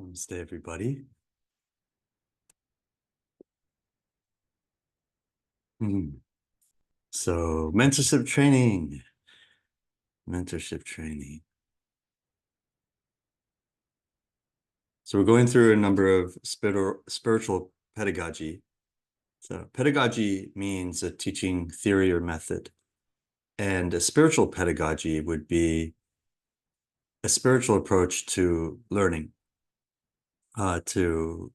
Namaste, everybody. So, mentorship training. So we're going through a number of spiritual pedagogy. So pedagogy means a teaching theory or method. And a spiritual pedagogy would be a spiritual approach to learning, to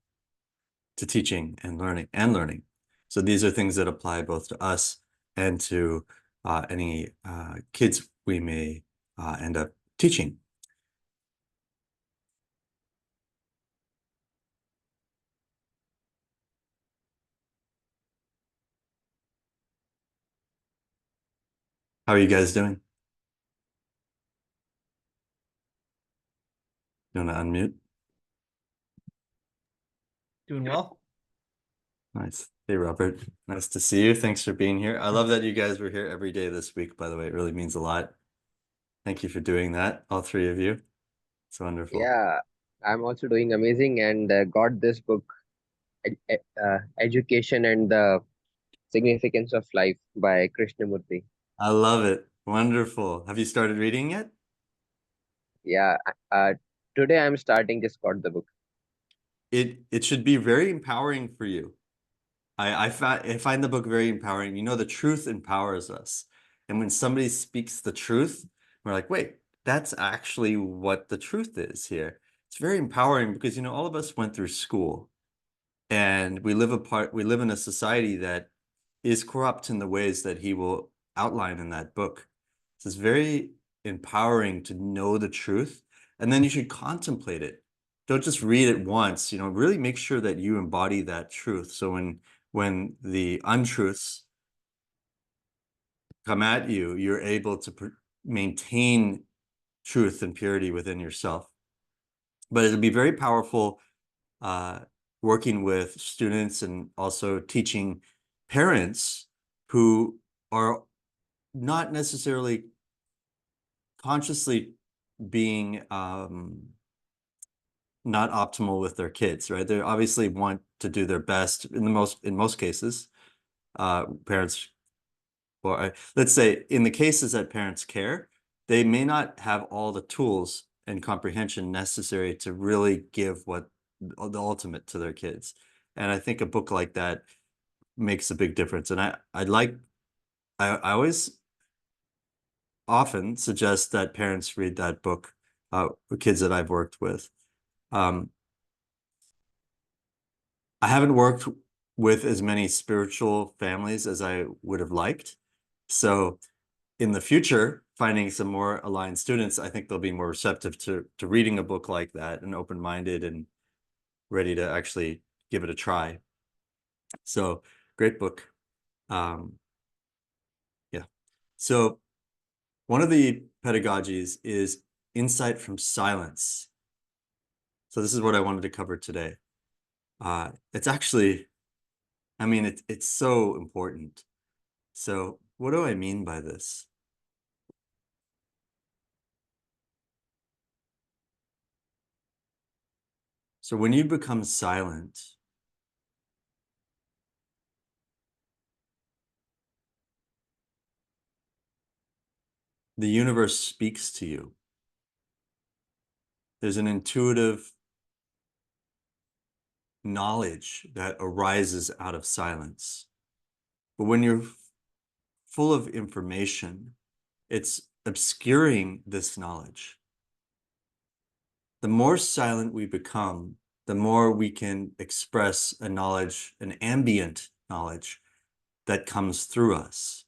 teaching and learning. So these are things that apply both to us and to any kids we may end up teaching. How are you guys doing? You want to unmute? Doing well. Nice. Hey, Robert. Nice to see you. Thanks for being here. I love that you guys were here every day this week, by the way. It really means a lot. Thank you for doing that, all three of you. It's wonderful. Yeah, I'm also doing amazing and got this book, Education and the Significance of Life by Krishnamurti. I love it. Wonderful. Have you started reading yet? Yeah, today I'm starting, just got the book. It should be very empowering for you. I find the book very empowering. You know, the truth empowers us. And when somebody speaks the truth, we're like, wait, that's actually what the truth is here. It's very empowering because, you know, all of us went through school and we live in a society that is corrupt in the ways that he will outline in that book. So it's very empowering to know the truth, and then you should contemplate it. Don't just read it once, you know, really make sure that you embody that truth. So when the untruths come at you, you're able to maintain truth and purity within yourself. But it'll be very powerful working with students and also teaching parents who are not necessarily consciously being not optimal with their kids, right? They obviously want to do their best in most cases. Parents, or let's say in the cases that parents care, they may not have all the tools and comprehension necessary to really give what the ultimate to their kids. And I think a book like that makes a big difference. And I always often suggest that parents read that book, kids that I've worked with. I haven't worked with as many spiritual families as I would have liked. So in the future, finding some more aligned students, I think they'll be more receptive to reading a book like that and open-minded and ready to actually give it a try. So great book. Yeah. So one of the pedagogies is insight from silence. So this is what I wanted to cover today. It's actually, I mean, it's so important. So what do I mean by this? So when you become silent, the universe speaks to you. There's an intuitive knowledge that arises out of silence. But when you're full of information, it's obscuring this knowledge. The more silent we become, the more we can express a knowledge, an ambient knowledge that comes through us.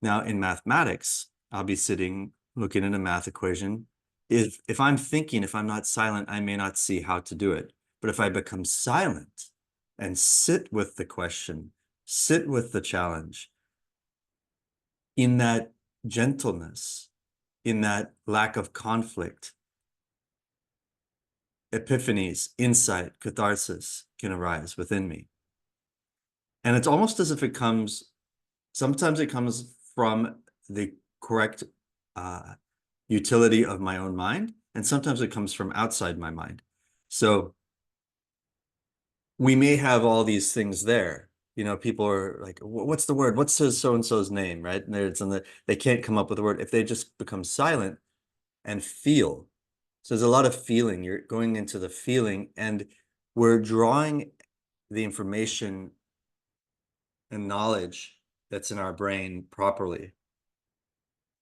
Now, in mathematics, I'll be sitting looking at a math equation. If I'm thinking, if I'm not silent, I may not see how to do it. But if I become silent and sit with the question, sit with the challenge, in that gentleness, in that lack of conflict, epiphanies, insight, catharsis can arise within me. And it's almost as if it comes, sometimes it comes from the correct utility of my own mind, and sometimes it comes from outside my mind. So we may have all these things there. You know, people are like, what's the word? What's so-and-so's name, right? And they can't come up with a word. If they just become silent and feel. So there's a lot of feeling. You're going into the feeling, and we're drawing the information and knowledge that's in our brain properly.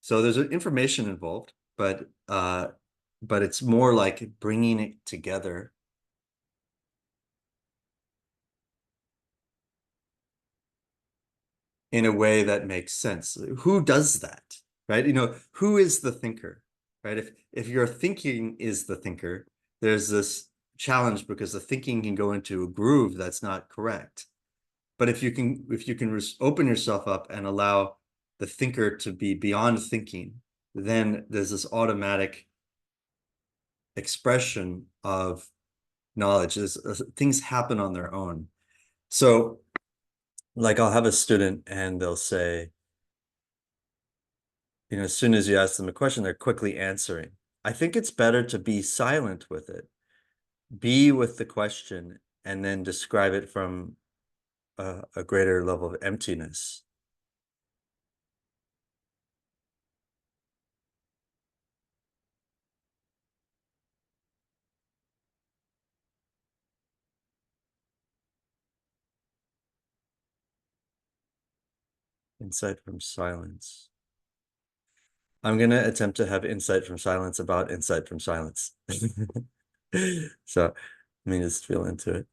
So there's information involved, but it's more like bringing it together in a way that makes sense. Who does that, right? You know, who is the thinker, right? If your thinking is the thinker, there's this challenge because the thinking can go into a groove that's not correct. But if you can open yourself up and allow the thinker to be beyond thinking, then there's this automatic expression of knowledge. Things happen on their own. So, like, I'll have a student and they'll say, you know, as soon as you ask them a question, they're quickly answering. I think it's better to be silent with it, be with the question, and then describe it from a greater level of emptiness. Insight from silence. I'm going to attempt to have insight from silence about insight from silence. So let me just feel into it.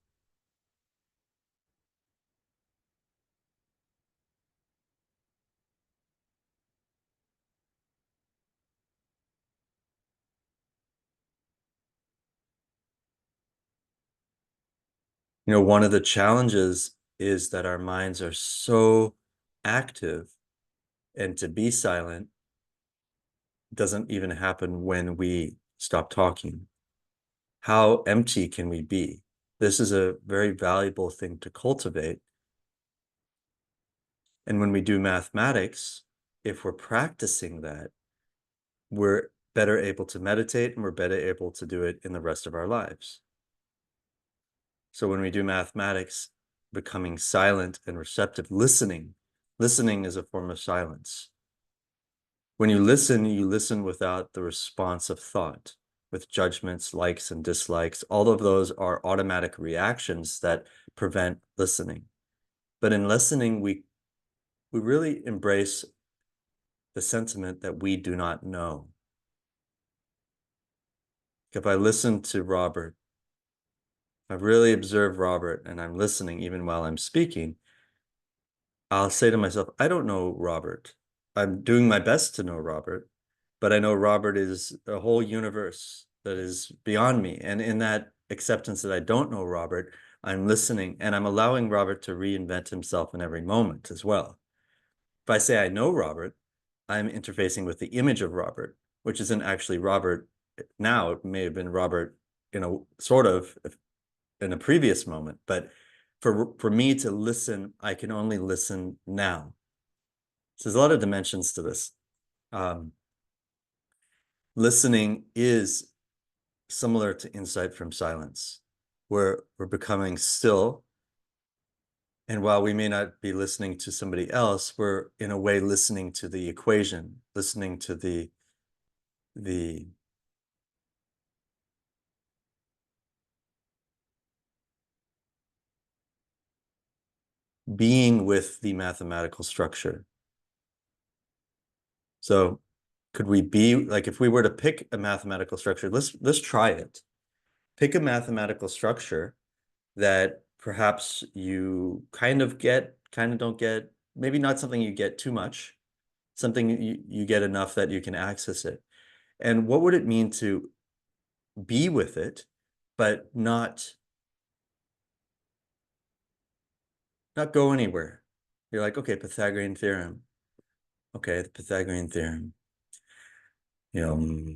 You know, one of the challenges is that our minds are so active, and to be silent doesn't even happen when we stop talking. How empty can we be? This is a very valuable thing to cultivate. And when we do mathematics, if we're practicing that, we're better able to meditate, and we're better able to do it in the rest of our lives. So when we do mathematics, becoming silent and receptive, listening is a form of silence. When you listen without the response of thought, with judgments, likes and dislikes. All of those are automatic reactions that prevent listening. But in listening, we really embrace the sentiment that we do not know. If I listen to Robert, I really observe Robert and I'm listening even while I'm speaking, I'll say to myself, I don't know Robert. I'm doing my best to know Robert, but I know Robert is a whole universe that is beyond me. And in that acceptance that I don't know Robert, I'm listening and I'm allowing Robert to reinvent himself in every moment as well. If I say I know Robert, I'm interfacing with the image of Robert, which isn't actually Robert now. It may have been Robert, you know, sort of in a previous moment, but for me to listen, I can only listen now. So there's a lot of dimensions to this. Listening is similar to insight from silence, where we're becoming still. And while we may not be listening to somebody else, we're in a way listening to the equation, listening to the being with the mathematical structure. So could we be like, if we were to pick a mathematical structure, let's try it. Pick a mathematical structure that perhaps you kind of get, kind of don't get, maybe not something you get too much, something you get enough that you can access it. And what would it mean to be with it, but not go anywhere? You're like, okay, Pythagorean theorem. Okay, the Pythagorean theorem. You know,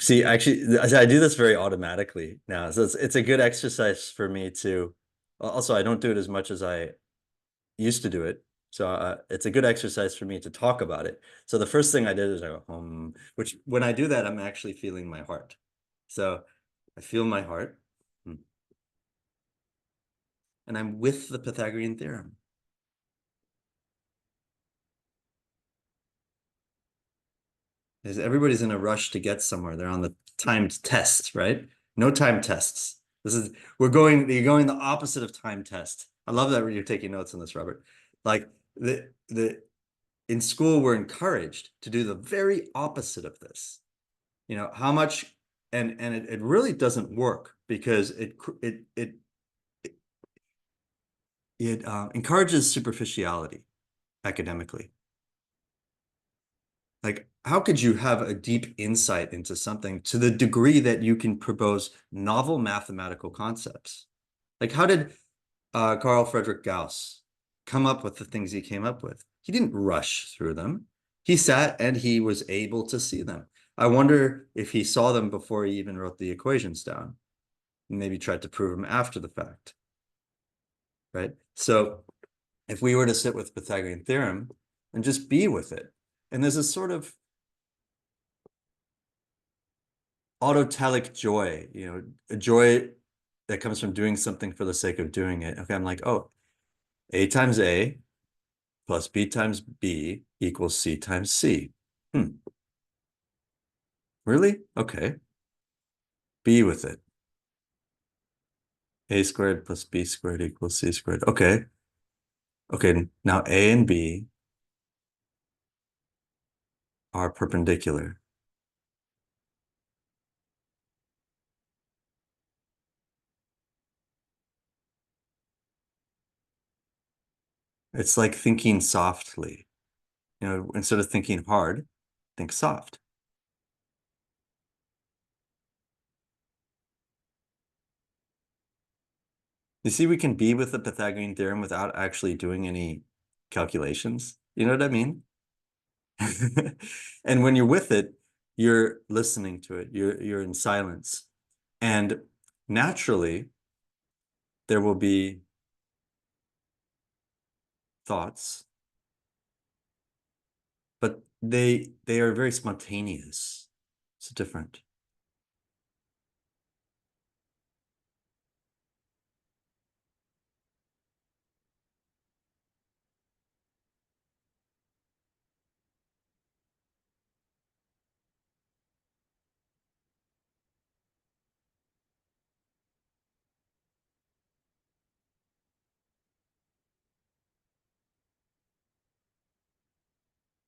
see, actually, I do this very automatically now. So it's a good exercise for me to, also, I don't do it as much as I used to do it. So it's a good exercise for me to talk about it. So the first thing I did is I go, which when I do that, I'm actually feeling my heart. So I feel my heart. And I'm with the Pythagorean theorem. Because everybody's in a rush to get somewhere. They're on the timed test, right? No time tests. You're going the opposite of time test. I love that you're taking notes on this, Robert. Like in school, we're encouraged to do the very opposite of this. You know, how much, and it really doesn't work because it encourages superficiality academically. Like, how could you have a deep insight into something to the degree that you can propose novel mathematical concepts? Like, how did Carl Friedrich Gauss come up with the things he came up with? He didn't rush through them. He sat and he was able to see them. I wonder if he saw them before he even wrote the equations down, and maybe tried to prove them after the fact, right? So if we were to sit with Pythagorean theorem and just be with it, and there's a sort of autotelic joy, you know, a joy that comes from doing something for the sake of doing it. Okay, I'm like, oh, A times A plus B times B equals C times C. Really? Okay. B with it. A squared plus B squared equals C squared. Okay. Okay, now A and B are perpendicular. It's like thinking softly. You know, instead of thinking hard, think soft. You see, we can be with the Pythagorean theorem without actually doing any calculations. You know what I mean? And when you're with it, you're listening to it. You're in silence. And naturally, there will be thoughts, but they are very spontaneous. It's different.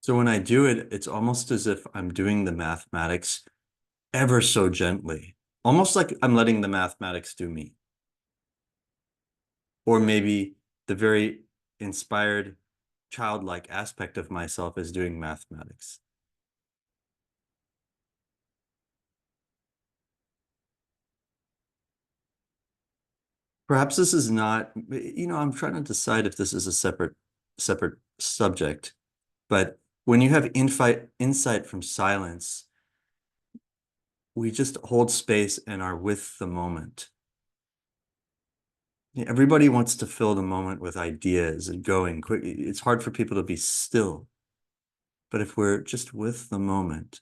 So when I do it, it's almost as if I'm doing the mathematics ever so gently, almost like I'm letting the mathematics do me. Or maybe the very inspired childlike aspect of myself is doing mathematics. Perhaps this is not, you know, I'm trying to decide if this is a separate subject, but when you have insight from silence, we just hold space and are with the moment. Everybody wants to fill the moment with ideas and going quick. It's hard for people to be still. But if we're just with the moment,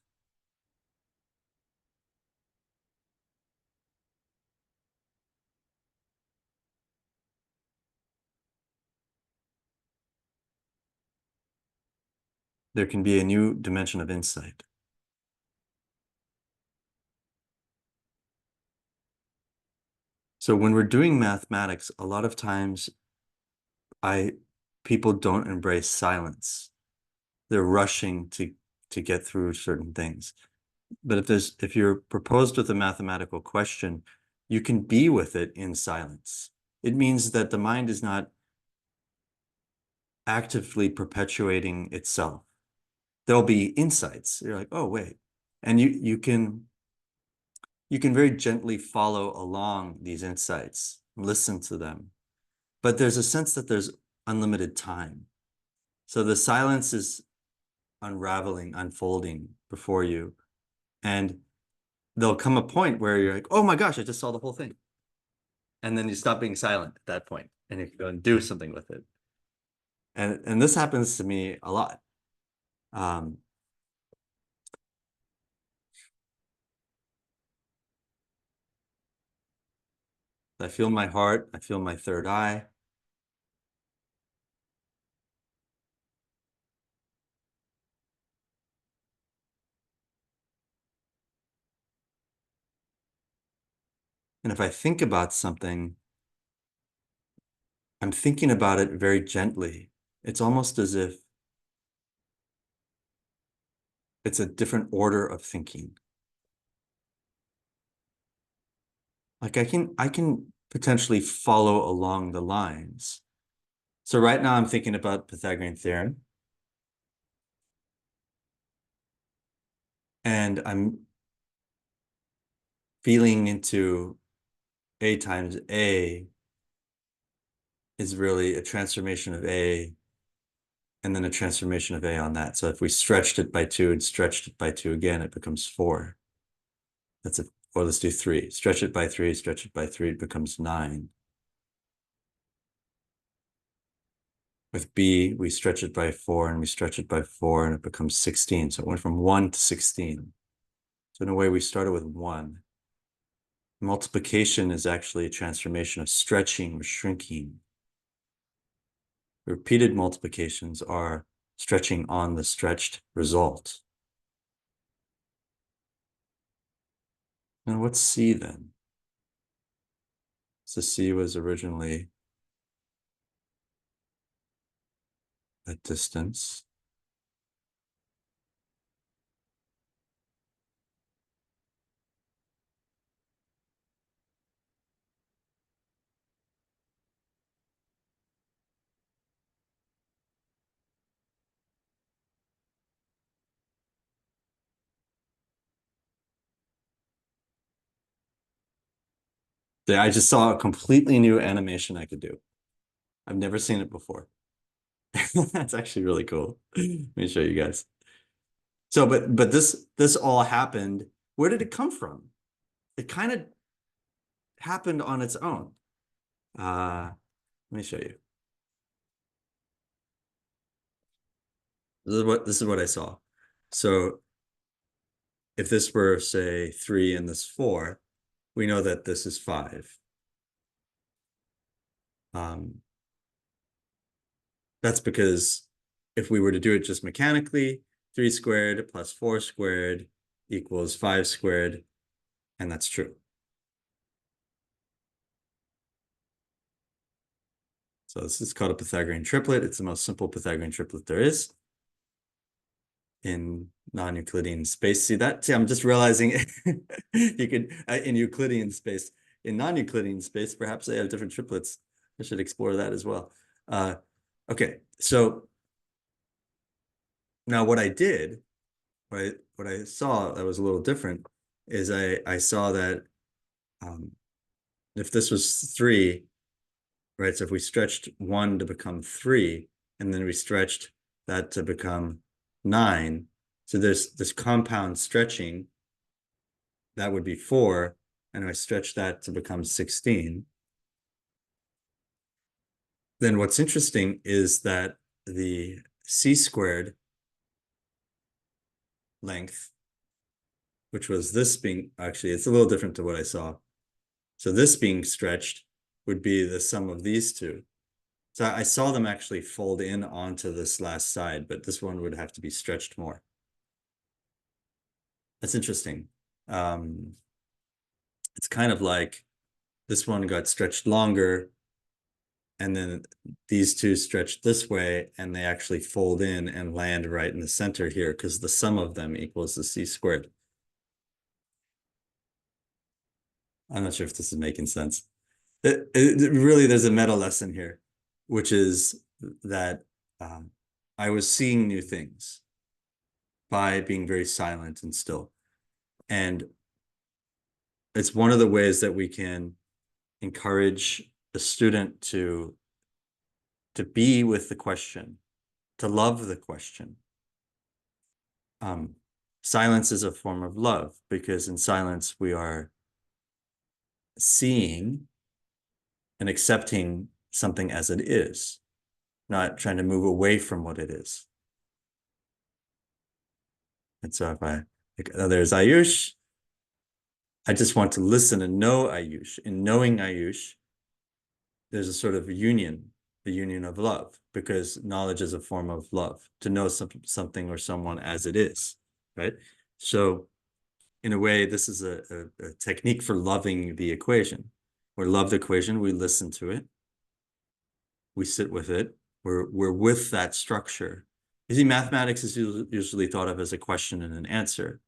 there can be a new dimension of insight. So when we're doing mathematics, a lot of times people don't embrace silence. They're rushing to get through certain things. But if you're proposed with a mathematical question, you can be with it in silence. It means that the mind is not actively perpetuating itself. There'll be insights. You're like, oh, wait. And you can very gently follow along these insights, listen to them. But there's a sense that there's unlimited time. So the silence is unraveling, unfolding before you. And there'll come a point where you're like, oh my gosh, I just saw the whole thing. And then you stop being silent at that point and you can go and do something with it. And this happens to me a lot. Um, So I feel my heart, I feel my third eye. And if I think about something, I'm thinking about it very gently. It's almost as if it's a different order of thinking. Like I can potentially follow along the lines. So right now I'm thinking about Pythagorean theorem, and I'm feeling into A times A is really a transformation of A and then a transformation of A on that. So if we stretched it by 2 and stretched it by 2 again, it becomes 4. That's a, or let's do 3. Stretch it by 3, stretch it by 3, it becomes 9. With B, we stretch it by 4 and we stretch it by 4 and it becomes 16. So it went from 1 to 16. So in a way, we started with 1. Multiplication is actually a transformation of stretching or shrinking. Repeated multiplications are stretching on the stretched result. Now what's C then? So C was originally a distance. Yeah, I just saw a completely new animation I could do. I've never seen it before. That's actually really cool. Let me show you guys. So, but this all happened. Where did it come from? It kind of happened on its own. Let me show you. This is what I saw. So if this were, say, 3 and this 4, we know that this is 5. That's because if we were to do it just mechanically, 3 squared plus 4 squared equals 5 squared, and that's true. So this is called a Pythagorean triplet. It's the most simple Pythagorean triplet there is in non-Euclidean space. See that? See, I'm just realizing you could, in Euclidean space, in non-Euclidean space, perhaps they have different triplets. I should explore that as well. Okay, so now what I did, what I saw that was a little different is I saw that if this was 3, right? So if we stretched 1 to become 3, and then we stretched that to become 9, so there's this compound stretching, that would be 4, and I stretch that to become 16. Then what's interesting is that the C squared length, which was this being, actually, it's a little different to what I saw. So this being stretched would be the sum of these two. So I saw them actually fold in onto this last side, but this one would have to be stretched more. That's interesting. It's kind of like this one got stretched longer, and then these two stretched this way, and they actually fold in and land right in the center here because the sum of them equals the C squared. I'm not sure if this is making sense. Really, there's a meta lesson here, which is that I was seeing new things by being very silent and still. And it's one of the ways that we can encourage the student to be with the question, to love the question. Silence is a form of love because in silence we are seeing and accepting something as it is, not trying to move away from what it is. And so if I, there's Ayush. I just want to listen and know Ayush. In knowing Ayush, there's a sort of union, the union of love, because knowledge is a form of love, to know something or someone as it is, right? So in a way, this is a technique for loving the equation. We love the equation, we listen to it, we sit with it, we're with that structure. You see, mathematics is usually thought of as a question and an answer,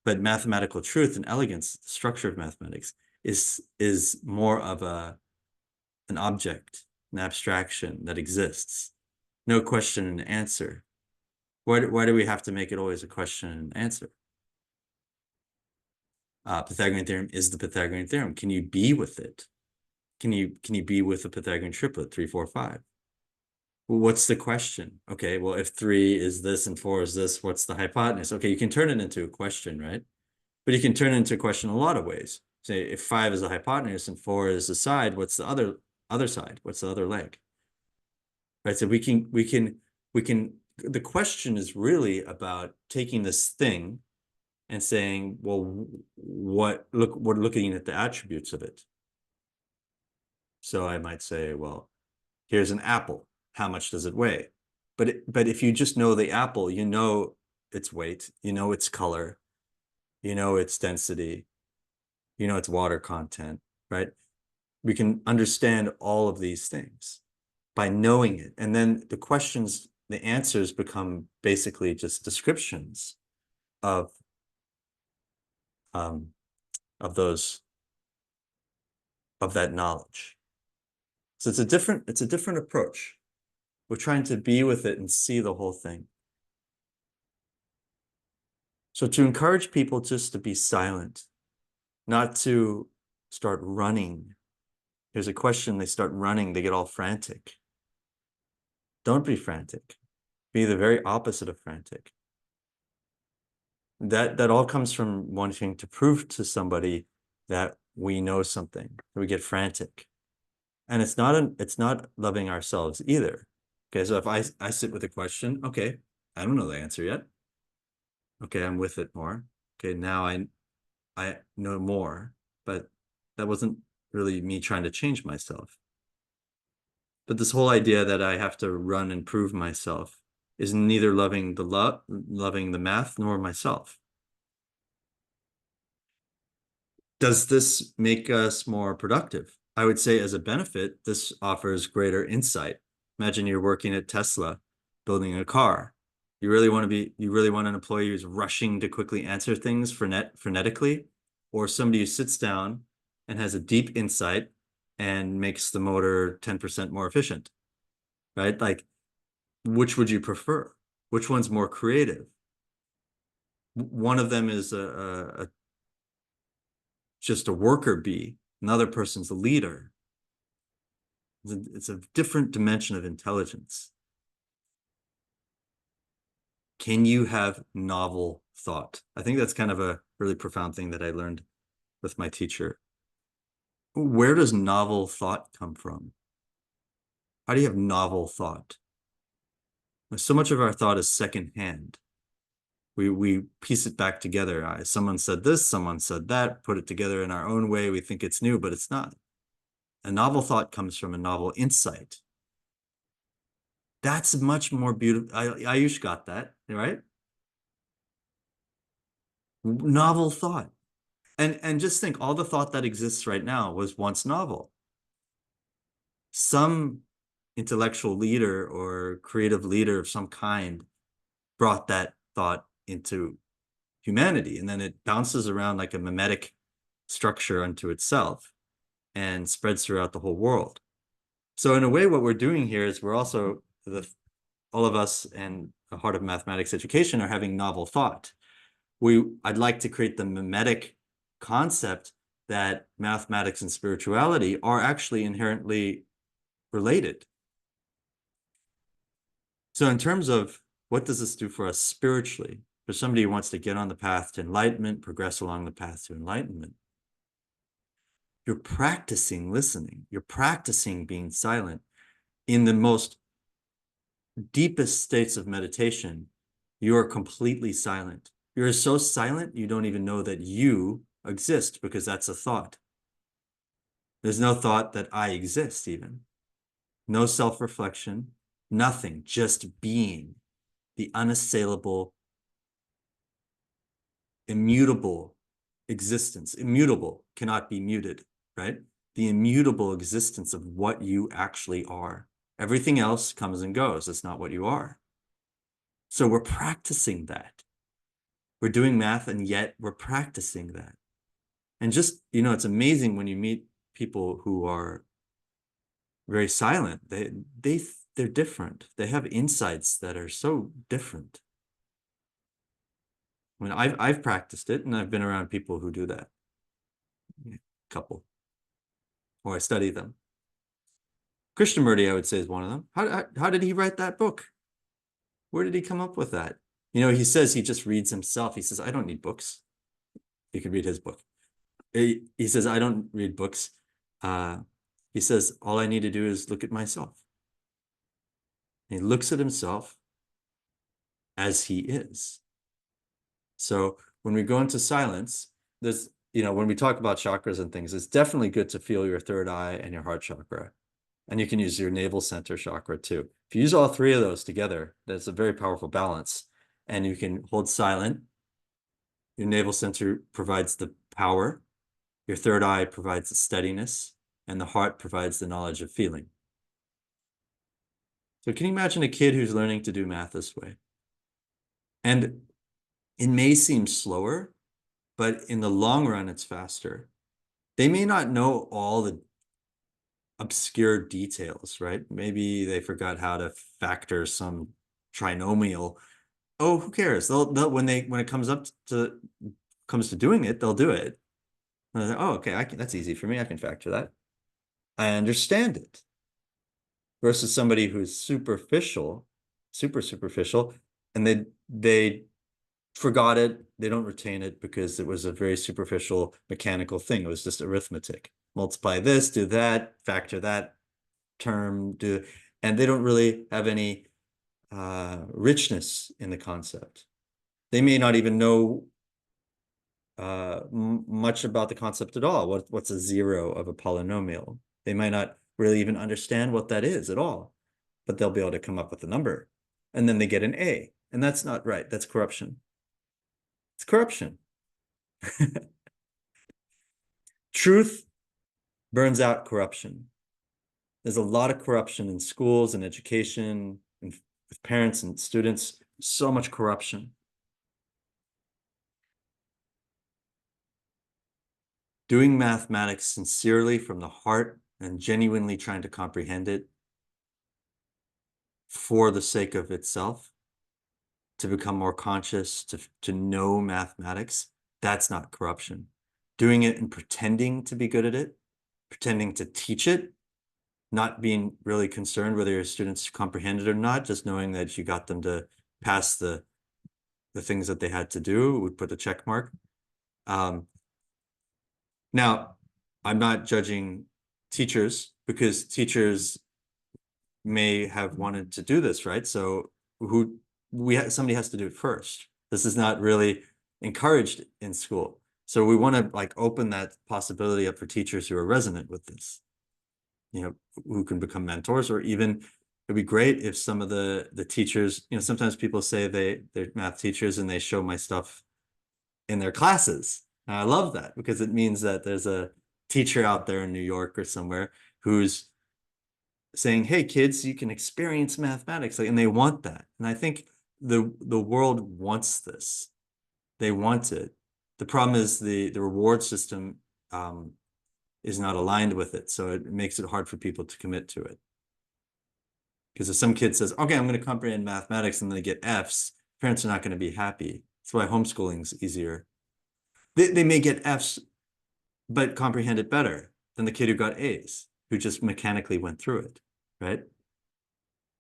but mathematical truth and elegance, the structure of mathematics, is more of an object, an abstraction that exists. No question and answer. Why do we have to make it always a question and answer? Pythagorean theorem is the Pythagorean theorem. Can you be with it? Can you be with the Pythagorean triplet, 3, 4, 5? Well, what's the question? Okay, well, if 3 is this and 4 is this, what's the hypotenuse? Okay, you can turn it into a question, right? But you can turn it into a question a lot of ways. Say if 5 is the hypotenuse and 4 is the side, what's the other side? What's the other leg? Right? So we can the question is really about taking this thing and saying, well, we're looking at the attributes of it. So I might say, well, here's an apple. How much does it weigh? But if you just know the apple, you know its weight, you know its color, you know its density, you know its water content, right? We can understand all of these things by knowing it. And then the questions, the answers become basically just descriptions of um, of that knowledge. So it's a different approach. We're trying to be with it and see the whole thing. So to encourage people just to be silent, not to start running. Here's a question, they start running, they get all frantic. Don't be frantic. Be the very opposite of frantic. That all comes from wanting to prove to somebody that we know something. We get frantic. And it's not loving ourselves either. Okay, so if I sit with a question, okay, I don't know the answer yet. Okay, I'm with it more. Okay, now I know more, but that wasn't really me trying to change myself. But this whole idea that I have to run and prove myself is neither loving the math nor myself. Does this make us more productive? I would say as a benefit, this offers greater insight. Imagine you're working at Tesla, building a car. You really want an employee who's rushing to quickly answer things frenetically, or somebody who sits down and has a deep insight and makes the motor 10% more efficient, right? Like, which would you prefer? Which one's more creative? One of them is just a worker bee. Another person's a leader. It's a different dimension of intelligence. Can you have novel thought? I think that's kind of a really profound thing that I learned with my teacher. Where does novel thought come from? How do you have novel thought? So much of our thought is secondhand. We piece it back together. Someone said this, someone said that, put it together in our own way. We think it's new, but it's not. A novel thought comes from a novel insight. That's much more beautiful. Ayush got that, right? Novel thought. And just think, all the thought that exists right now was once novel. Some intellectual leader or creative leader of some kind brought that thought into humanity, and then it bounces around like a mimetic structure unto itself and spreads throughout the whole world. So in a way, what we're doing here is we're also, all of us and the heart of mathematics education are having novel thought. I'd like to create the mimetic concept that mathematics and spirituality are actually inherently related. So in terms of what does this do for us spiritually, for somebody who wants to get on the path to enlightenment, progress along the path to enlightenment, you're practicing listening. You're practicing being silent. In the most deepest states of meditation, you are completely silent. You're so silent, you don't even know that you exist because that's a thought. There's no thought that I exist even. No self-reflection, nothing, just being, the unassailable, immutable existence. Immutable cannot be muted, right? The immutable existence of what you actually are. Everything else comes and goes. It's not what you are. So we're practicing that. We're doing math, and yet we're practicing that. And just, it's amazing when you meet people who are very silent. They're different. They have insights that are so different. I mean, I've practiced it, and I've been around people who do that. A couple, or I study them. Krishnamurti, I would say, is one of them. How did he write that book? Where did he come up with that? He says he just reads himself. He says, I don't need books. You can read his book. He says, I don't read books. He says, all I need to do is look at myself. And he looks at himself as he is. So when we go into silence, there's, when we talk about chakras and things, it's definitely good to feel your third eye and your heart chakra. And you can use your navel center chakra too. If you use all three of those together, that's a very powerful balance. And you can hold silent. Your navel center provides the power. Your third eye provides the steadiness. And the heart provides the knowledge of feeling. So can you imagine a kid who's learning to do math this way? And it may seem slower, but in the long run, it's faster. They may not know all the obscure details, right? Maybe they forgot how to factor some trinomial. Oh, who cares? They'll when it comes to doing it, they'll do it. Like, oh, okay, that's easy for me. I can factor that. I understand it. Versus somebody who's superficial, super superficial, and they forgot it. They don't retain it because it was a very superficial mechanical thing. It was just arithmetic. Multiply this, do that, factor that term, and they don't really have any richness in the concept. They may not even know much about the concept at all. What's a zero of a polynomial? They might not really even understand what that is at all, but they'll be able to come up with a number. And then they get an A. And that's not right. That's corruption. It's corruption. Truth burns out corruption. There's a lot of corruption in schools and education and with parents and students. So much corruption. Doing mathematics sincerely from the heart and genuinely trying to comprehend it for the sake of itself, to become more conscious, to know mathematics, that's not corruption. Doing it and pretending to be good at it, pretending to teach it, not being really concerned whether your students comprehend it or not, just knowing that you got them to pass the things that they had to do, would put a check mark. Now, I'm not judging teachers because teachers may have wanted to do this, right? So somebody has to do it first. This is not really encouraged in school. So we want to open that possibility up for teachers who are resonant with this, who can become mentors, or even it'd be great if some of the teachers, sometimes people say they're math teachers and they show my stuff in their classes. And I love that because it means that there's a teacher out there in New York or somewhere who's saying, hey, kids, you can experience mathematics, and they want that. And I think the world wants this. They want it. The problem is the reward system is not aligned with it. So it makes it hard for people to commit to it. Because if some kid says, okay, I'm going to comprehend mathematics, and they get Fs, parents are not going to be happy. That's why homeschooling is easier. They may get Fs, but comprehend it better than the kid who got As, who just mechanically went through it, right?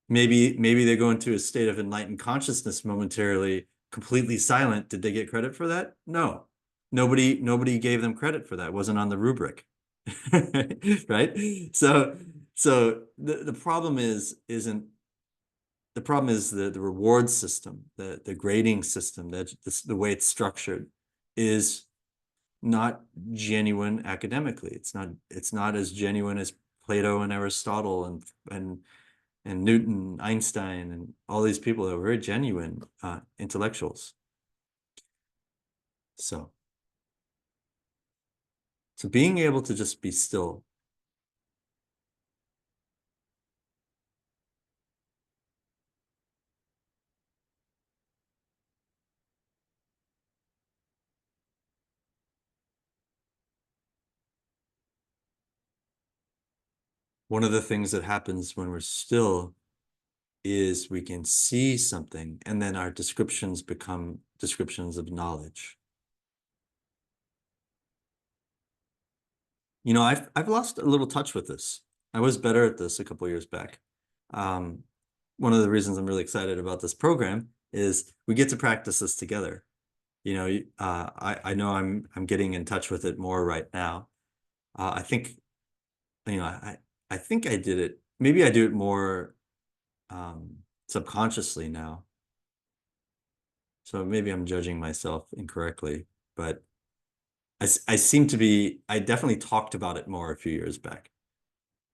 Maybe they go into a state of enlightened consciousness momentarily, completely silent. Did they get credit for that? No. Nobody gave them credit for that. It wasn't on the rubric. Right? So the problem is the reward system, the grading system, the way it's structured is not genuine academically. It's not as genuine as Plato and Aristotle and Newton, Einstein, and all these people that were very genuine intellectuals. So being able to just be still. One of the things that happens when we're still is we can see something, and then our descriptions become descriptions of knowledge. You know, I've lost a little touch with this. I was better at this a couple years back. One of the reasons I'm really excited about this program is we get to practice this together. You know, I know I'm getting in touch with it more right now. I think, you know, I think I did it. Maybe I do it more subconsciously now. So maybe I'm judging myself incorrectly, but I seem to be, I definitely talked about it more a few years back,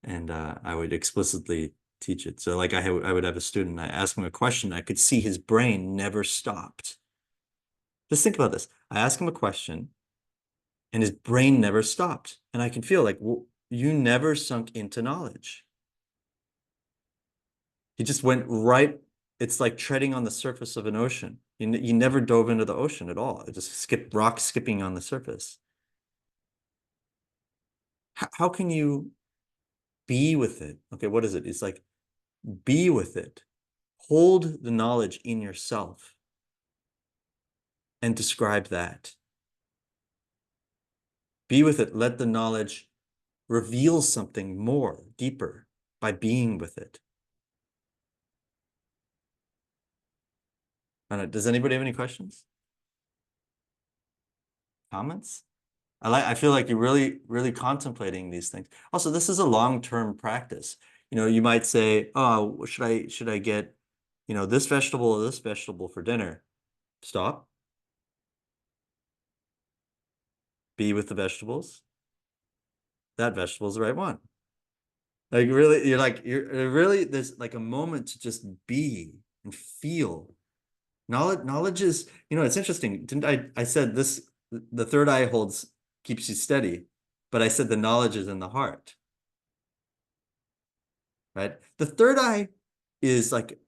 and I would explicitly teach it. So like I would have a student, I ask him a question, I could see his brain never stopped. Just think about this. I ask him a question and his brain never stopped. And I can feel like, well, you never sunk into knowledge. He just went right, it's like treading on the surface of an ocean. You never dove into the ocean at all. It just skipped, rock skipping on the surface. How can you be with it? Okay, what is it? It's like, be with it. Hold the knowledge in yourself and describe that. Be with it. Let the knowledge reveal something more, deeper, by being with it. I don't know, does anybody have any questions? Comments? I feel like you're really, really contemplating these things. Also, this is a long-term practice. You know, you might say, oh, should I get, you know, this vegetable or this vegetable for dinner? Stop. Be with the vegetables. That vegetable is the right one. Like really, you're really, there's like a moment to just be and feel. Knowledge is, you know, it's interesting. Didn't I said this, the third eye holds, keeps you steady, but I said the knowledge is in the heart, right? The third eye is like,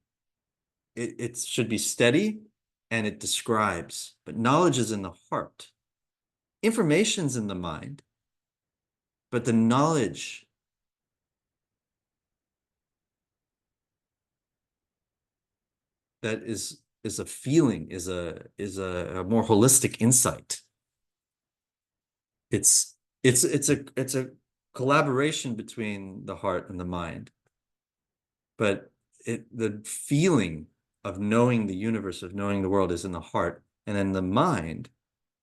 it should be steady and it describes, but knowledge is in the heart. Information's in the mind, but the knowledge, that is a feeling, is a more holistic insight. It's a collaboration between the heart and the mind, but the feeling of knowing the universe, of knowing the world, is in the heart, and in the mind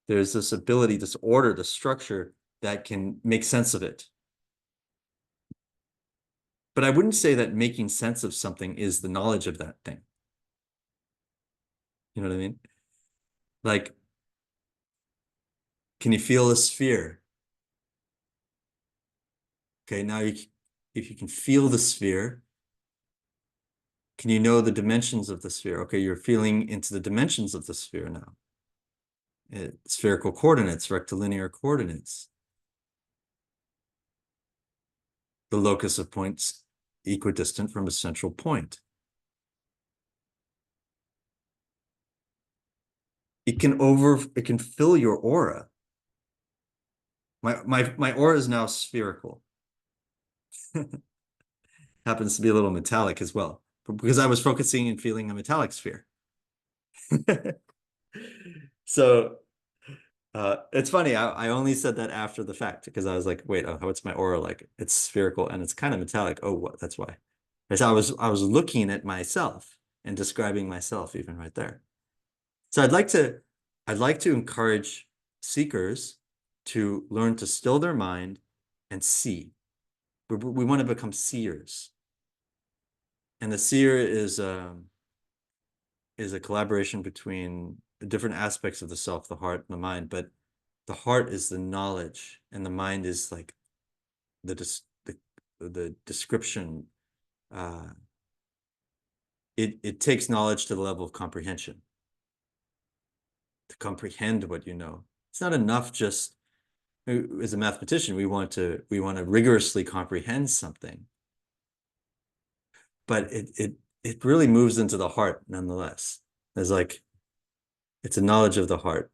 there's this ability, this order, this structure that can make sense of it. But I wouldn't say that making sense of something is the knowledge of that thing. You know what I mean? Like, can you feel a sphere? Okay, now if you can feel the sphere, can you know the dimensions of the sphere? Okay, you're feeling into the dimensions of the sphere now. Spherical coordinates, rectilinear coordinates. The locus of points equidistant from a central point. It can fill your aura. My aura is now spherical. Happens to be a little metallic as well, because I was focusing and feeling a metallic sphere. So it's funny, I only said that after the fact, because I was like, wait, what's my aura like? It's spherical and it's kind of metallic. Oh, what? That's why. Because I was looking at myself and describing myself even right there. So I'd like to encourage seekers to learn to still their mind and see. We want to become seers. And the seer is a collaboration between the different aspects of the self, the heart, and the mind. But The heart is the knowledge, and the mind is like the description. It takes knowledge to the level of comprehension, to comprehend what you know. It's not enough just, as a mathematician, we want to rigorously comprehend something, but it really moves into the heart nonetheless. There's like, it's a knowledge of the heart.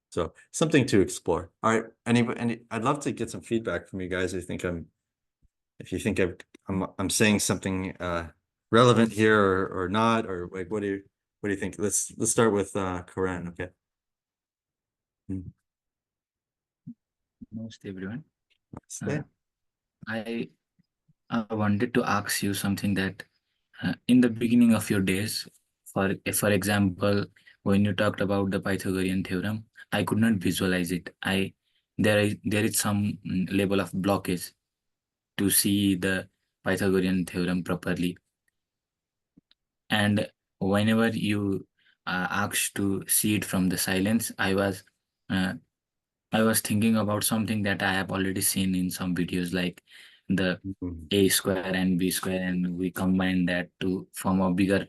So something to explore. All right, I'd love to get some feedback from you guys. If you think I'm saying something relevant here or not, or like, what do you think? Let's start with Karan. Okay. Most everyone. Stay. I wanted to ask you something that in the beginning of your days, for example, when you talked about the Pythagorean theorem, I could not visualize it. There is some level of blockage to see the Pythagorean theorem properly. And whenever you asked to see it from the silence, uh, I was thinking about something that I have already seen in some videos, like the a square and b square, and we combine that to form a bigger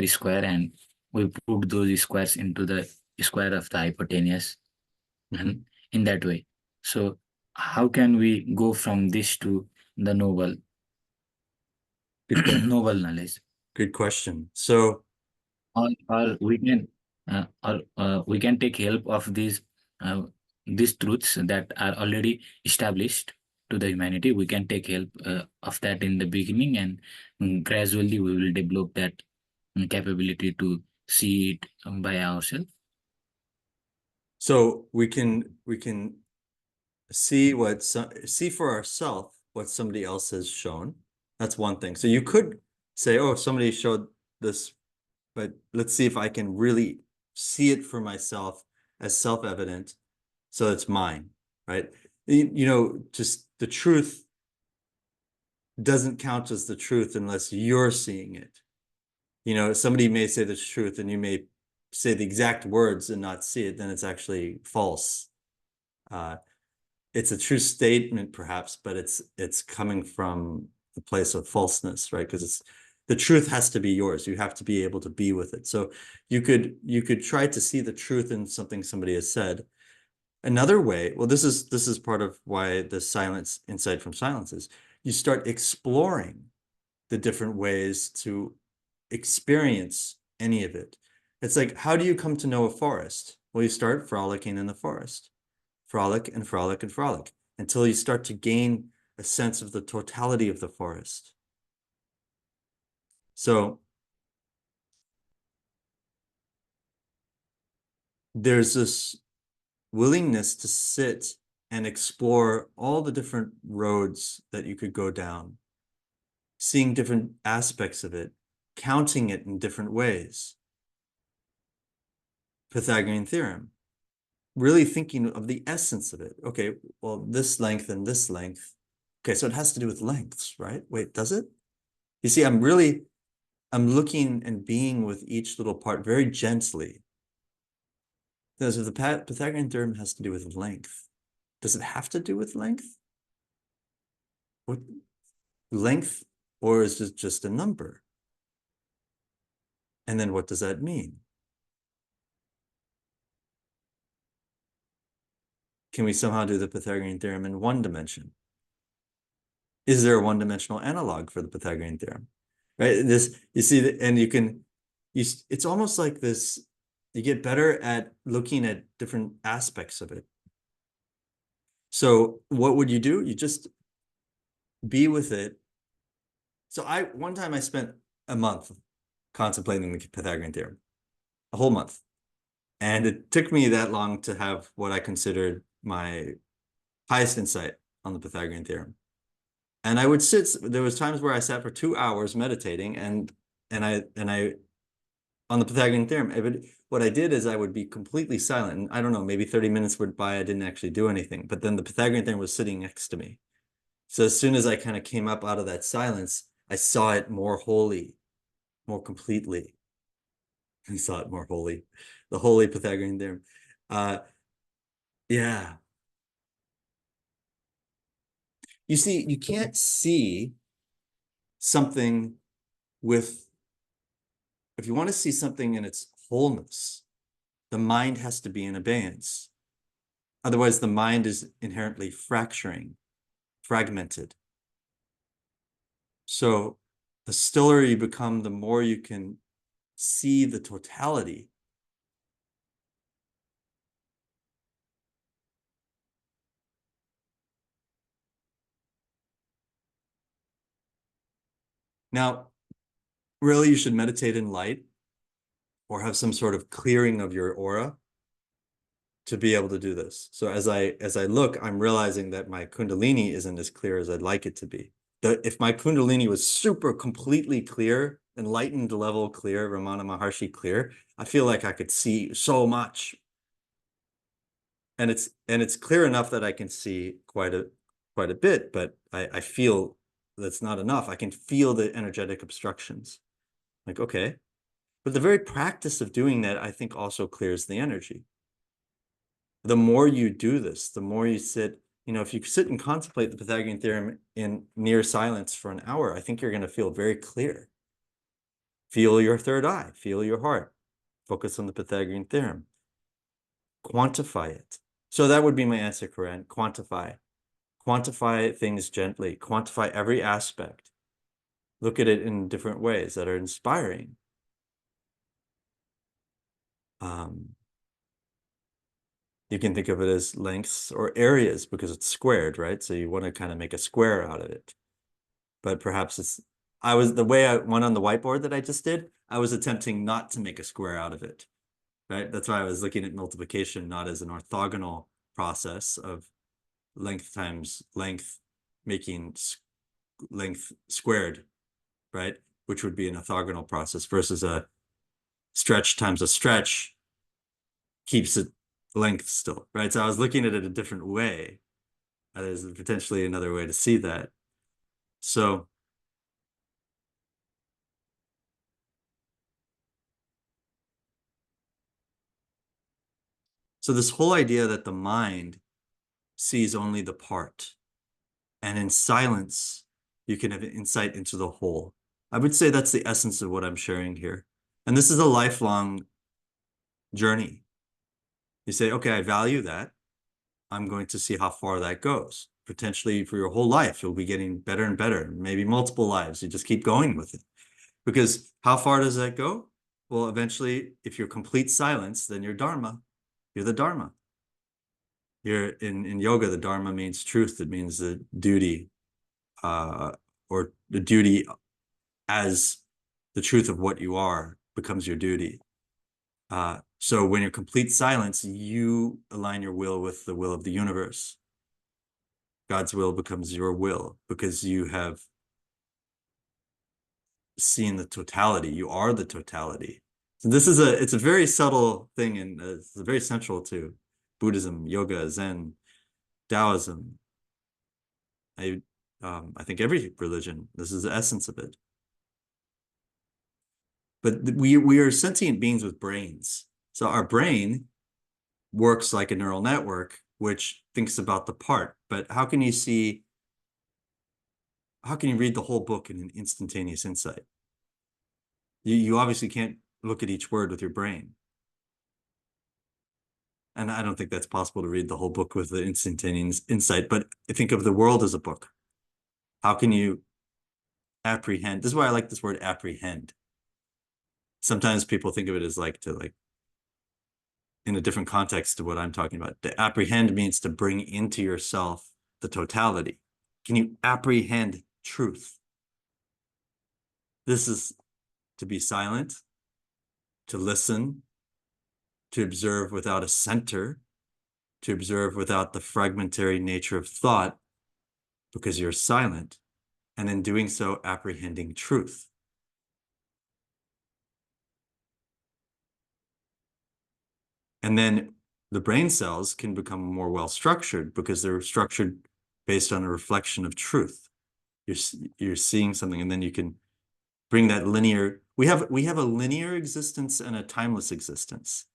square, and we put those squares into the square of the hypotenuse, and in that way. So, how can we go from this to the noble, noble knowledge? Good question. So Or we can take help of these truths that are already established to the humanity. We can take help of that in the beginning, and gradually we will develop that capability to see it by ourselves. so we can see see for ourselves what somebody else has shown. That's one thing. So you could say, oh, somebody showed this, but let's see if I can really see it for myself as self-evident, so it's mine, right? Just the truth doesn't count as the truth unless you're seeing it. Somebody may say the truth and you may say the exact words and not see it, then it's actually false. It's a true statement perhaps, but it's coming from the place of falseness, right? Because the truth has to be yours. You have to be able to be with it. So you could try to see the truth in something somebody has said. Another way, well, this is part of why the silence, insight from silence, is you start exploring the different ways to experience any of it. It's like, how do you come to know a forest? Well, you start frolicking in the forest. Frolic and frolic and frolic until you start to gain a sense of the totality of the forest. So there's this willingness to sit and explore all the different roads that you could go down, seeing different aspects of it, counting it in different ways. Pythagorean theorem, really thinking of the essence of it. Okay, well, this length and this length. Okay, so it has to do with lengths, right? Wait, does it? You see, I'm looking and being with each little part very gently. Because if the Pythagorean theorem has to do with length, does it have to do with length? What length, or is it just a number? And then what does that mean? Can we somehow do the Pythagorean theorem in one dimension? Is there a one-dimensional analog for the Pythagorean theorem? Right? You see, and it's almost like this, you get better at looking at different aspects of it. So what would you do? You just be with it. So one time I spent a month contemplating the Pythagorean theorem, a whole month. And it took me that long to have what I considered my highest insight on the Pythagorean theorem. And I would there was times where I sat for 2 hours meditating and I on the Pythagorean theorem. What I did is I would be completely silent. And I don't know, maybe 30 minutes went by, I didn't actually do anything. But then the Pythagorean theorem was sitting next to me. So as soon as I kind of came up out of that silence, I saw it more wholly, more completely. I saw it more wholly, the holy Pythagorean theorem. Yeah. You see, you can't see something if you want to see something in its wholeness, the mind has to be in abeyance. Otherwise, the mind is inherently fragmented. So the stiller you become, the more you can see the totality. Now, really, you should meditate in light or have some sort of clearing of your aura to be able to do this. So as I look, I'm realizing that my Kundalini isn't as clear as I'd like it to be. If my Kundalini was super completely clear, enlightened level clear, Ramana Maharshi clear, I feel like I could see so much. And it's clear enough that I can see quite a bit, but I feel that's not enough. I can feel the energetic obstructions. Like, okay. But the very practice of doing that, I think, also clears the energy. The more you do this, the more you sit, if you sit and contemplate the Pythagorean theorem in near silence for an hour, I think you're going to feel very clear. Feel your third eye, feel your heart, focus on the Pythagorean theorem, quantify it. So that would be my answer, Corinne. Quantify things gently, quantify every aspect. Look at it in different ways that are inspiring. You can think of it as lengths or areas because it's squared, right? So you want to kind of make a square out of it. But perhaps the way I went on the whiteboard that I just did, I was attempting not to make a square out of it, right? That's why I was looking at multiplication not as an orthogonal process of length times length, making length squared, right? Which would be an orthogonal process versus a stretch times a stretch keeps it length still, right? So I was looking at it a different way. That is potentially another way to see that. So this whole idea that the mind sees only the part, and in silence, you can have insight into the whole. I would say that's the essence of what I'm sharing here. And this is a lifelong journey. You say, okay, I value that. I'm going to see how far that goes. Potentially for your whole life, you'll be getting better and better, maybe multiple lives. You just keep going with it. Because how far does that go? Well, eventually, if you're complete silence, then you're Dharma. You're the Dharma. You're in yoga, the Dharma means truth. It means the duty, or the duty as the truth of what you are becomes your duty. So when you're complete silence, you align your will with the will of the universe. God's will becomes your will because you have seen the totality. You are the totality. So it's a very subtle thing, and it's very central to Buddhism, yoga, Zen, Taoism. I think every religion, this is the essence of it. But we are sentient beings with brains. So our brain works like a neural network, which thinks about the part. But how can you read the whole book in an instantaneous insight? You obviously can't look at each word with your brain. And I don't think that's possible to read the whole book with the instantaneous insight, but think of the world as a book. How can you apprehend? This is why I like this word apprehend. Sometimes people think of it as in a different context to what I'm talking about. To apprehend means to bring into yourself the totality. Can you apprehend truth? This is to be silent, to listen, to observe without a center, to observe without the fragmentary nature of thought, because you're silent, and in doing so, apprehending truth. And then the brain cells can become more well-structured because they're structured based on a reflection of truth. You're seeing something, and then you can bring that linear. We have a linear existence and a timeless existence.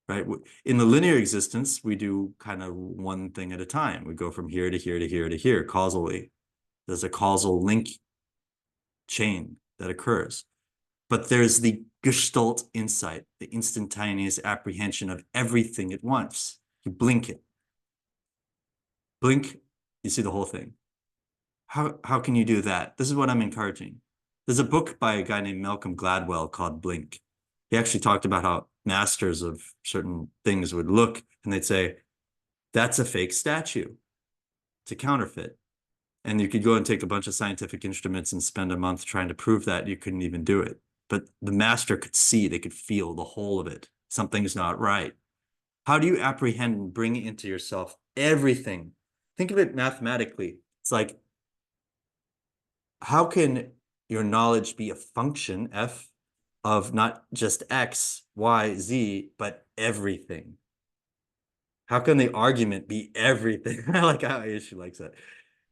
right? In the linear existence, we do kind of one thing at a time. We go from here to here to here to here causally. There's a causal link chain that occurs. But there's the Gestalt insight, the instantaneous apprehension of everything at once. You blink it. Blink, you see the whole thing. How can you do that? This is what I'm encouraging. There's a book by a guy named Malcolm Gladwell called Blink. He actually talked about how masters of certain things would look and they'd say, that's a fake statue. It's a counterfeit. And you could go and take a bunch of scientific instruments and spend a month trying to prove that you couldn't even do it. But the master could see, they could feel the whole of it. Something's not right. How do you apprehend and bring into yourself everything? Think of it mathematically. It's like, how can your knowledge be a function, F, of not just X, Y, Z, but everything? How can the argument be everything? I like how she likes that.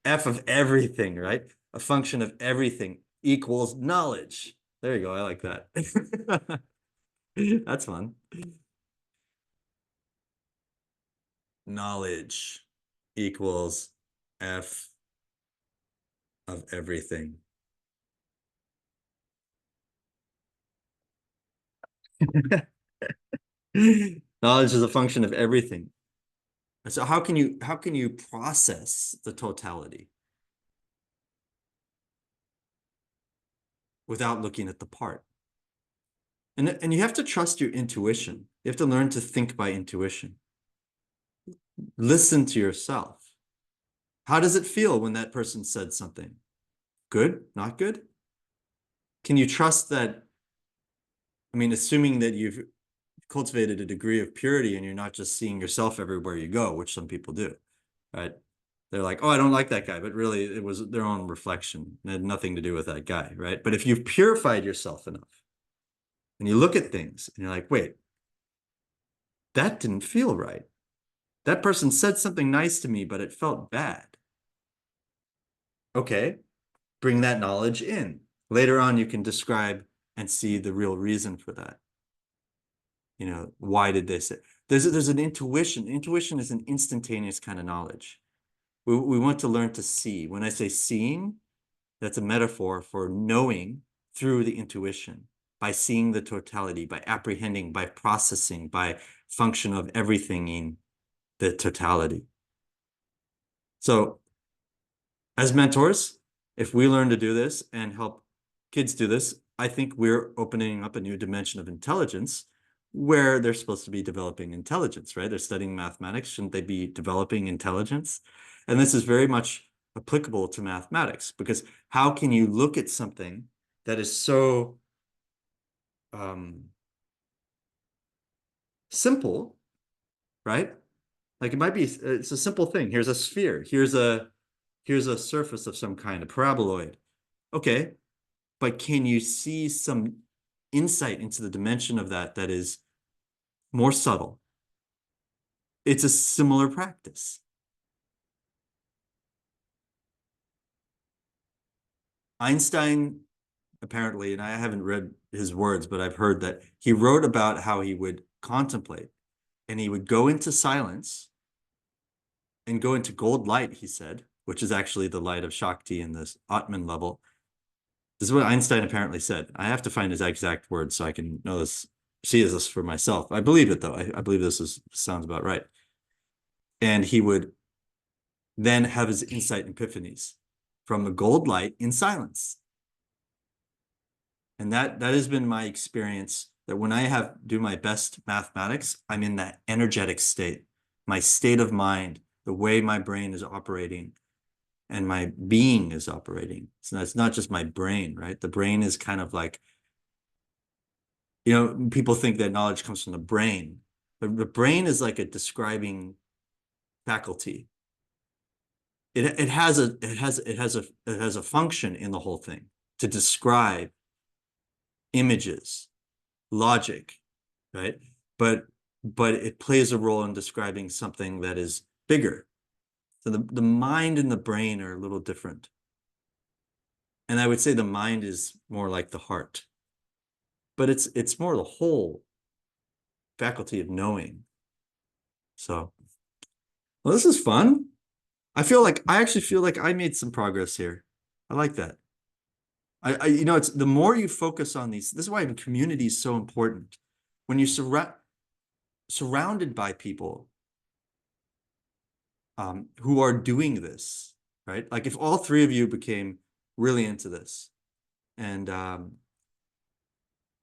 F of everything, right? A function of everything equals knowledge. There you go. I like that. That's fun. Knowledge equals F of everything. Knowledge is a function of everything. So how can you process the totality without looking at the part? And you have to trust your intuition. You have to learn to think by intuition. Listen to yourself. How does it feel when that person said something? Good? Not good? Can you trust that? I mean, assuming that you've cultivated a degree of purity and you're not just seeing yourself everywhere you go, which some people do, right? They're like, oh, I don't like that guy, but really it was their own reflection. It had nothing to do with that guy, right? But if you've purified yourself enough and you look at things and you're like, wait, that didn't feel right. That person said something nice to me, but it felt bad. Okay, bring that knowledge in. Later on, you can describe and see the real reason for that. You know, why did they say? There's an intuition. Intuition is an instantaneous kind of knowledge. We want to learn to see. When I say seeing, that's a metaphor for knowing through the intuition, by seeing the totality, by apprehending, by processing, by function of everything in the totality. So as mentors, if we learn to do this and help kids do this, I think we're opening up a new dimension of intelligence where they're supposed to be developing intelligence, right? They're studying mathematics. Shouldn't they be developing intelligence? And this is very much applicable to mathematics, because how can you look at something that is so simple, right? Like it might be, it's a simple thing. Here's a sphere. Here's a surface of some kind, a paraboloid. Okay, but can you see some insight into the dimension of that that is more subtle? It's a similar practice. Einstein, apparently, and I haven't read his words, but I've heard that he wrote about how he would contemplate and he would go into silence and go into gold light, he said, which is actually the light of Shakti in this Atman level. This is what Einstein apparently said. I have to find his exact words so I can know this, see this for myself. I believe it though. I believe this sounds about right. And he would then have his insight epiphanies from the gold light in silence. And that has been my experience, that when I do my best mathematics, I'm in that energetic state, my state of mind, the way my brain is operating and my being is operating. So it's not just my brain, right? The brain is kind of like, you know, people think that knowledge comes from the brain, but the brain is like a describing faculty. It has a function in the whole thing to describe images, logic, right? But it plays a role in describing something that is bigger. So the mind and the brain are a little different. And I would say the mind is more like the heart, but it's more the whole. faculty of knowing. So, well, this is fun. I actually feel like I made some progress here. I like that. It's the more you focus on these, this is why community is so important. When you surrounded by people who are doing this, right? Like if all three of you became really into this, and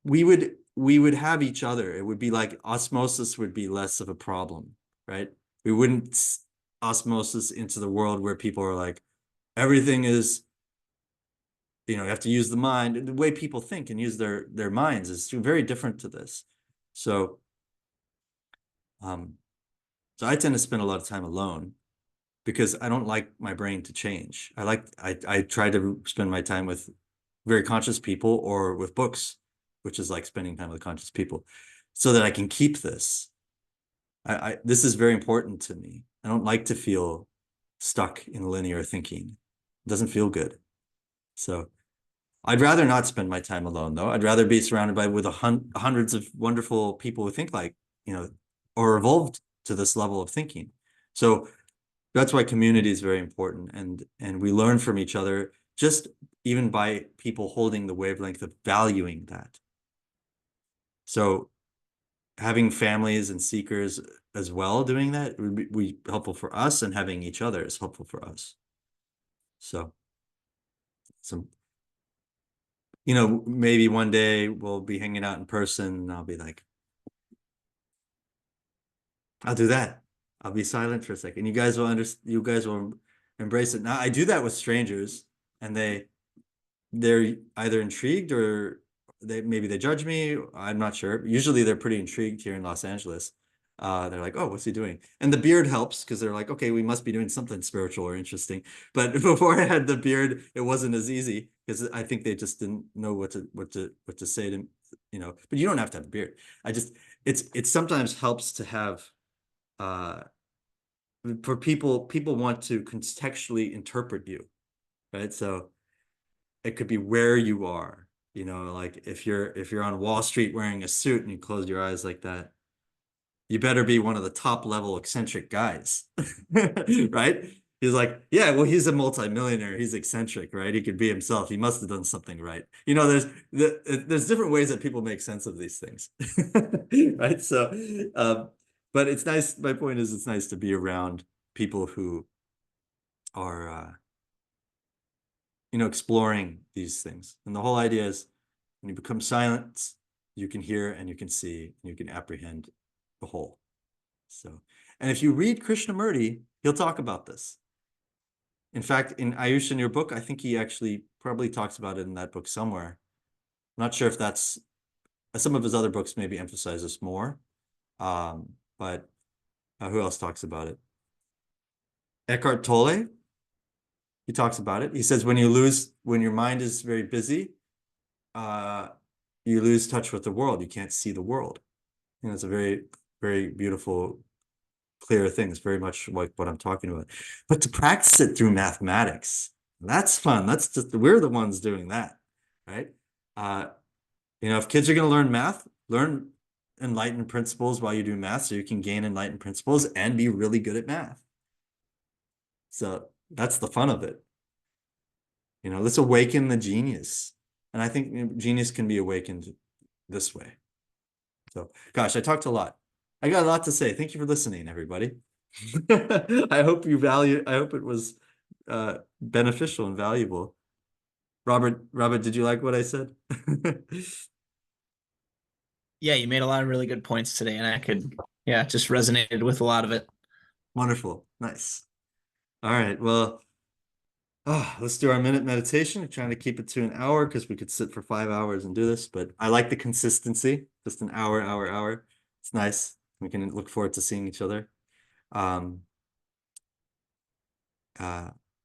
we would have each other. It would be like osmosis would be less of a problem, right? We wouldn't osmosis into the world where people are like, everything is, you have to use the mind. The way people think and use their minds is very different to this. So, so I tend to spend a lot of time alone because I don't like my brain to change. I try to spend my time with very conscious people or with books, which is like spending time with conscious people, so that I can keep this. This is very important to me. I don't like to feel stuck in linear thinking. It doesn't feel good. So I'd rather not spend my time alone, though. I'd rather be surrounded by with hundreds of wonderful people who think like, or evolved to this level of thinking. So that's why community is very important, and we learn from each other just even by people holding the wavelength of valuing that. So having families and seekers as well doing that would be helpful for us, and having each other is helpful for us. So maybe one day we'll be hanging out in person and I'll be like, I'll do that. I'll be silent for a second. You guys will embrace it. Now I do that with strangers, and they're either intrigued or maybe they judge me. I'm not sure. Usually they're pretty intrigued here in Los Angeles. They're like, oh, what's he doing? And the beard helps because they're like, okay, we must be doing something spiritual or interesting. But before I had the beard, it wasn't as easy because I think they just didn't know what to say to, but you don't have to have a beard. It sometimes helps to have, for people want to contextually interpret you, right? So it could be where you are, like if you're on Wall Street wearing a suit and you close your eyes like that, you better be one of the top level eccentric guys, right? He's like, yeah, well, he's a multimillionaire. He's eccentric, right? He could be himself. He must have done something right. There's different ways that people make sense of these things, right? So, but it's nice. My point is, it's nice to be around people who are, exploring these things. And the whole idea is when you become silent, you can hear and you can see and you can apprehend the whole. So, and if you read Krishnamurti, he'll talk about this. In fact, in Ayush, in your book, I think he actually probably talks about it in that book somewhere. I'm not sure if that's, some of his other books maybe emphasize this more. But who else talks about it? Eckhart Tolle, he talks about it. He says when your mind is very busy, you lose touch with the world. You can't see the world. It's a very, very beautiful, clear thing. It's very much like what I'm talking about. But to practice it through mathematics, that's fun. We're the ones doing that, right? If kids are going to learn math, learn enlightened principles while you do math so you can gain enlightened principles and be really good at math. So that's the fun of it. Let's awaken the genius. And I think genius can be awakened this way. So, gosh, I talked a lot. I got a lot to say. Thank you for listening, everybody. I hope it was beneficial and valuable. Robert, did you like what I said? Yeah, you made a lot of really good points today, and just resonated with a lot of it. Wonderful. Nice. All right. Well, let's do our minute meditation. I'm trying to keep it to an hour because we could sit for 5 hours and do this, but I like the consistency. Just an hour. It's nice. We can look forward to seeing each other.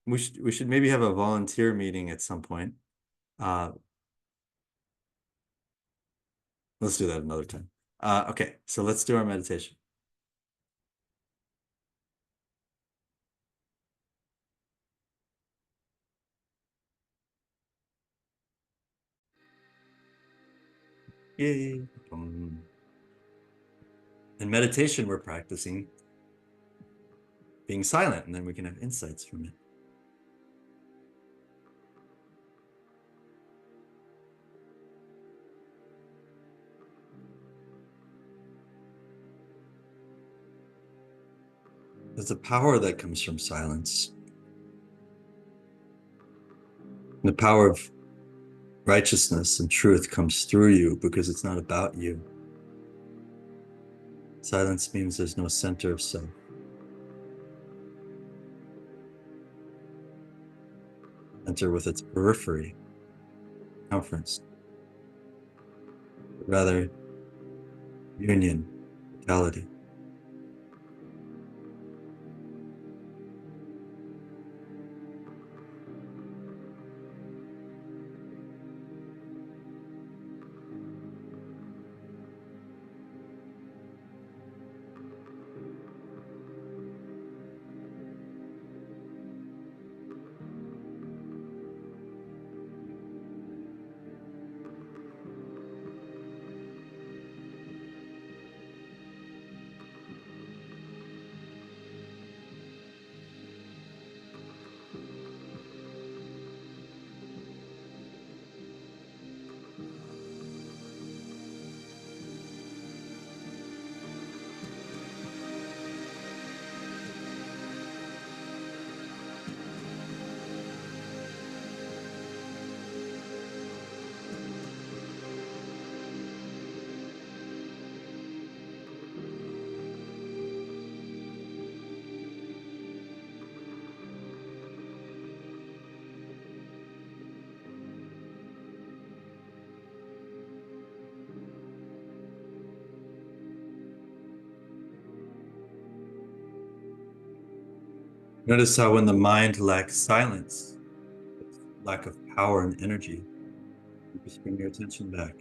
We should maybe have a volunteer meeting at some point. Let's do that another time. Okay, so let's do our meditation. Yay. In meditation, we're practicing being silent, and then we can have insights from it. There's a power that comes from silence. The power of righteousness and truth comes through you because it's not about you. Silence means there's no center of self. Center with its periphery, circumference, but rather union, totality. Notice how when the mind lacks silence, lack of power and energy, you just bring your attention back.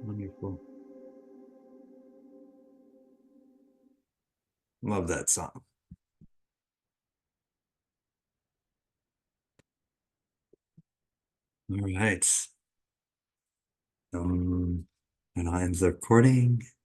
Wonderful. Love that song. All right. And I'll end the recording.